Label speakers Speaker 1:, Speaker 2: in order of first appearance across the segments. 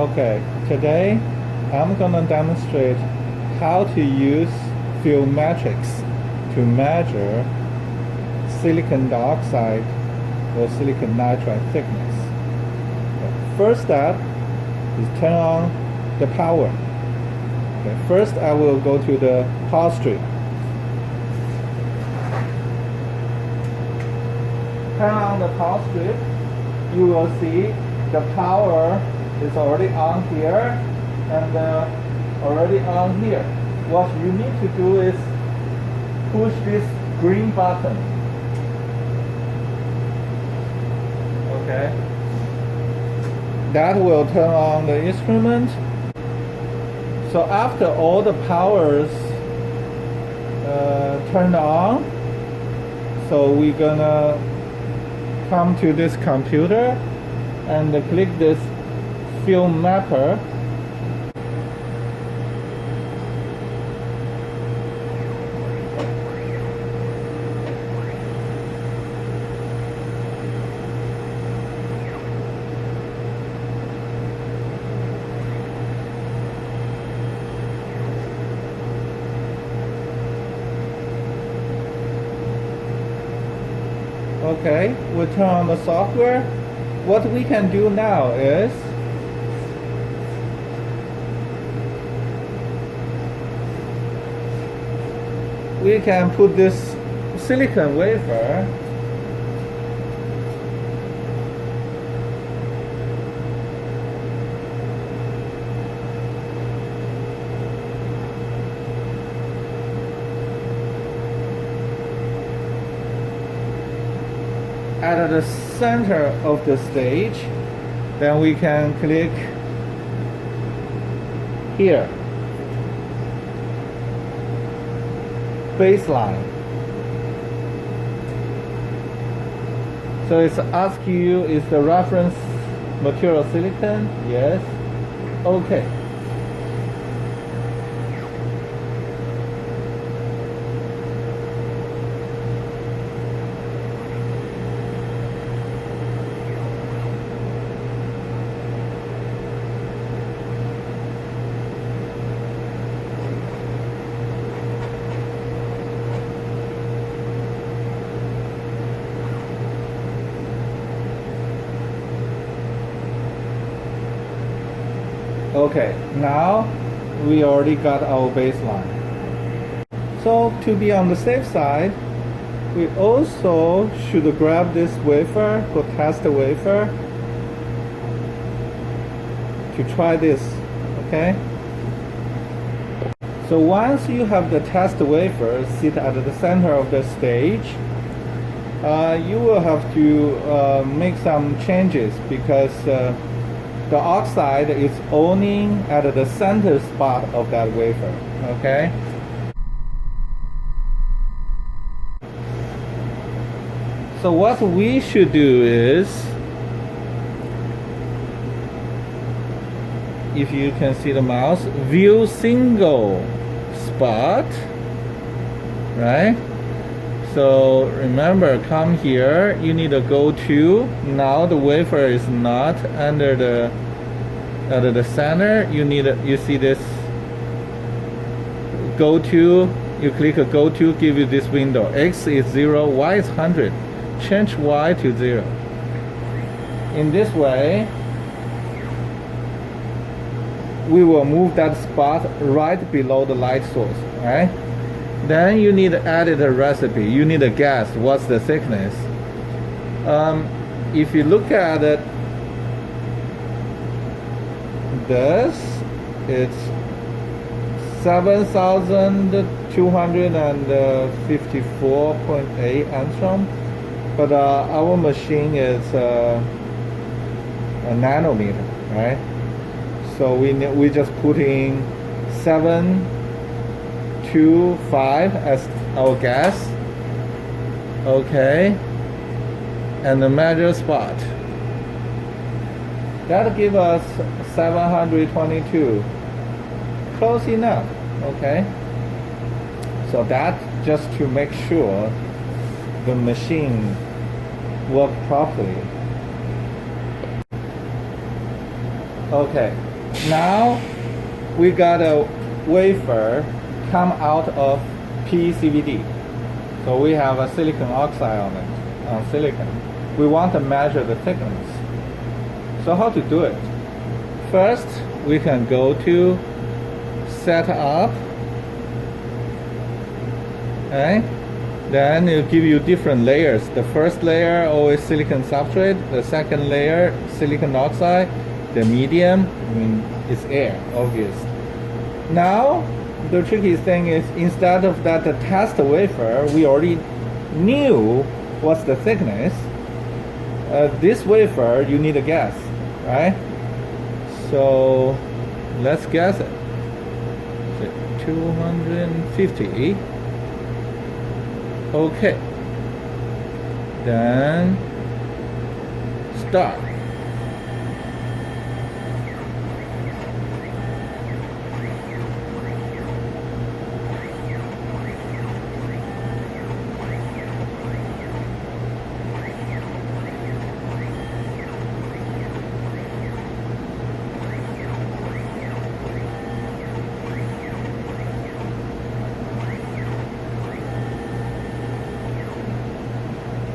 Speaker 1: Okay, today I'm gonna demonstrate how to use Filmetrics to measure silicon dioxide or silicon nitride thickness. Okay. First step is turn on the power. Okay. First I will go to the power strip. Turn on the power strip, you will see the power is already on here and already on here. What you need to do is push this green button. Okay. That will turn on the instrument. So after all the powers turned on, so we're gonna come to this computer and click this film mapper. Okay, we turn on the software. What we can do now is we can put this silicon wafer at the center of the stage. Then we can click here, baseline. So it's asking you, is the reference material silicon? Yes. Okay. Okay, now we already got our baseline. So to be on the safe side, we also should grab this wafer, go test the wafer to try this, okay? So once you have the test wafer sit at the center of the stage, you will have to make some changes because the oxide is only at the center spot of that wafer, okay? So what we should do is, if you can see the mouse, view single spot, right? So remember, come here, you need to go to, now the wafer is not under the center, you see this go to, you click a go to, give you this window. X is 0, Y is 100. Change Y to 0. In this way, we will move that spot right below the light source, right? Then you need to add a recipe. You need to guess what's the thickness. If you look at it, this, it's 7,254.8 angstrom, but our machine is a nanometer, right? So we just put in 725 as our guess. Okay, and the measure spot. That'll give us 722. Close enough, okay? So that just to make sure the machine works properly. Okay, Now we got a wafer come out of PECVD. So we have a silicon oxide on it, on silicon. We want to measure the thickness. So how to do it? First, we can go to set up, okay? Then it'll give you different layers. The first layer always silicon substrate, the second layer silicon oxide, the medium, it's air, obvious. Now, the tricky thing is instead of that the test wafer, we already knew what's the thickness. This wafer, you need a guess, right? So let's guess it. 250. Okay. Then start.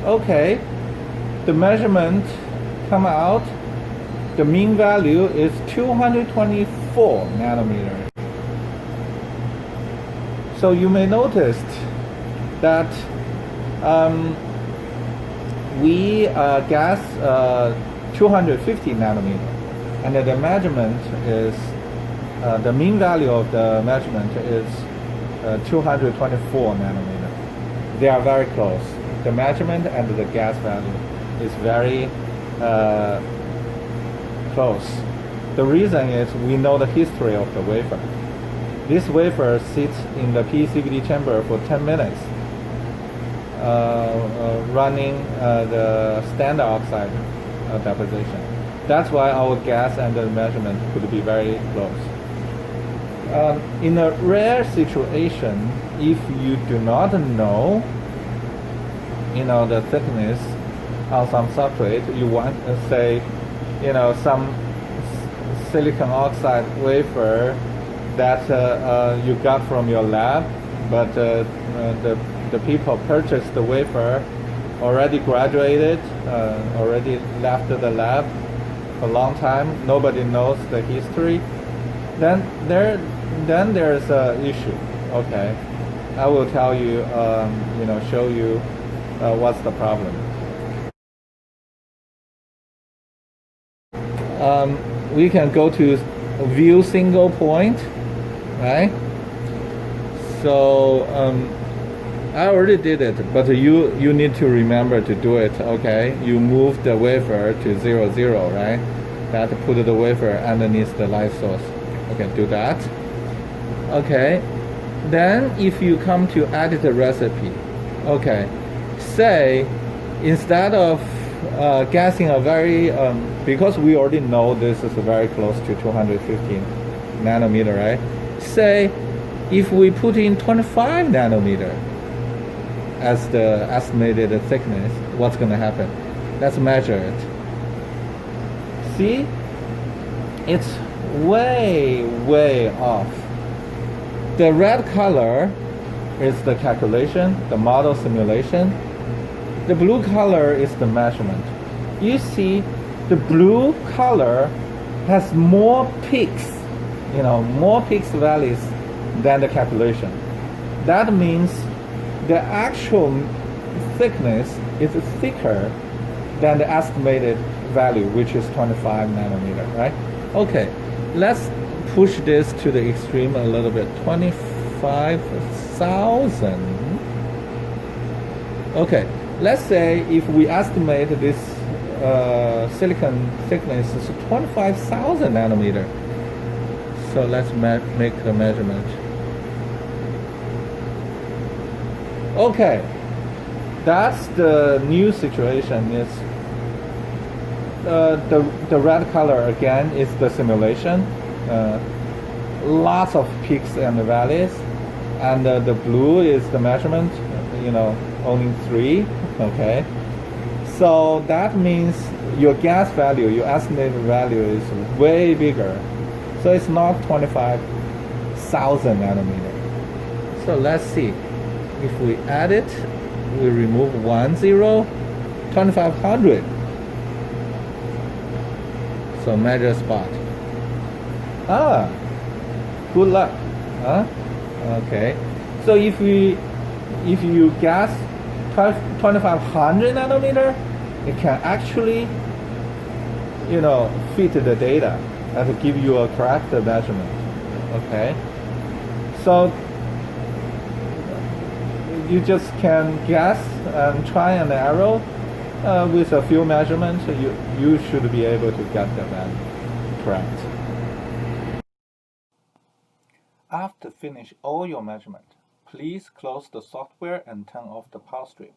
Speaker 1: Okay, the measurement come out. The mean value is 224 nanometer. So you may notice that we guess 250 nanometer, and the measurement is the mean value of the measurement is 224 nanometer. They are very close. The measurement and the gas value is very close. The reason is we know the history of the wafer. This wafer sits in the PECVD chamber for 10 minutes, running the standard oxide deposition. That's why our gas and the measurement could be very close. In a rare situation, if you do not know the thickness on some substrate, you want to say, some silicon oxide wafer that you got from your lab, but the people purchased the wafer already graduated, already left the lab a long time. Nobody knows the history. Then there's an issue. Okay, I will tell you, show you. What's the problem? We can go to view single point, right? So I already did it, but you need to remember to do it. Okay, you move the wafer to 0, 0, right? That put the wafer underneath the light source. Okay, do that. Okay, then if you come to edit the recipe, okay. Say instead of guessing a very because we already know this is very close to 215 nanometer, right? Say if we put in 25 nanometer as the estimated thickness, what's going to happen? Let's measure it. See, it's way off. The red color is the calculation, the model simulation. The blue color is the measurement. You see, the blue color has more peaks, more peaks values than the calculation. That means the actual thickness is thicker than the estimated value, which is 25 nanometer, right? Okay, let's push this to the extreme a little bit. 25,000. Okay. Let's say if we estimate this silicon thickness is 25,000 nanometer. So let's make the measurement. Okay, that's the new situation. It's the red color again is the simulation. Lots of peaks and valleys, and the blue is the measurement. Only 3. Okay, so that means your gas value, your estimated value is way bigger So it's not 25,000 nanometer. So let's see. If we add it, we remove 1 0, 2500. So measure spot. Ah, good luck. Huh? Okay. So if you guess 2500 nanometer, it can actually, fit the data and give you a correct measurement. Okay. So you just can guess and try and error with a few measurements. You should be able to get the value correct. After finish all your measurement, please close the software and turn off the power strip.